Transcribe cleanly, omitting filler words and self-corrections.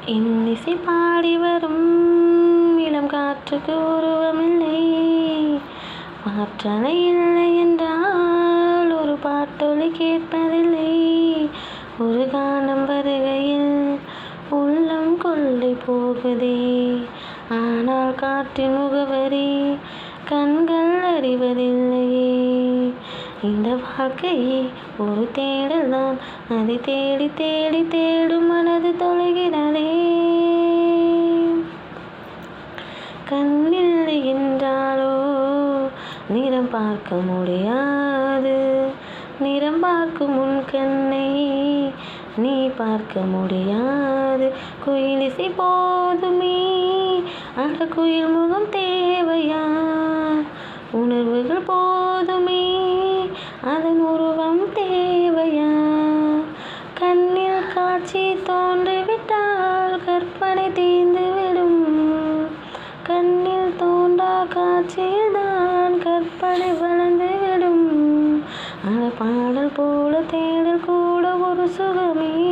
இன்னிசை பாடி வரும் இளம் காற்றுக்கு உருவமில்லை. மாற்றலை இல்லை என்றால் ஒரு பாட்டொலி கேட்பதில்லை. ஒரு கானம் வருகையில் உள்ளம் கொள்ளை போகுதே. ஆனால் காற்றின் முகவரி கண்கள் அறிவதில்லையே. இந்த வாழ்க்கையே ஒரு தேடல் தான். அதை தேடி தேடி தேடும் மனது தொலைகிறதே. கண்ணில்லை என்றாலோ நிறம் பார்க்க முடியாது. நிறம் பார்க்கும் உன் கண்ணை நீ பார்க்க முடியாது. குயிலிசை போதுமே, அட குயில் முகம் தேவையா? உணர்வுகள் போதுமே, அதன் உருவம் தேவையா? கண்ணில் காட்சி தோன்றிவிட்டால் கற்பனை தீர்ந்துவிடும். கண்ணில் தோன்றா காட்சியில் தான் கற்பனை வளர்ந்துவிடும். அந்த பாடல் போல தேடல் கூட ஒரு சுகமே.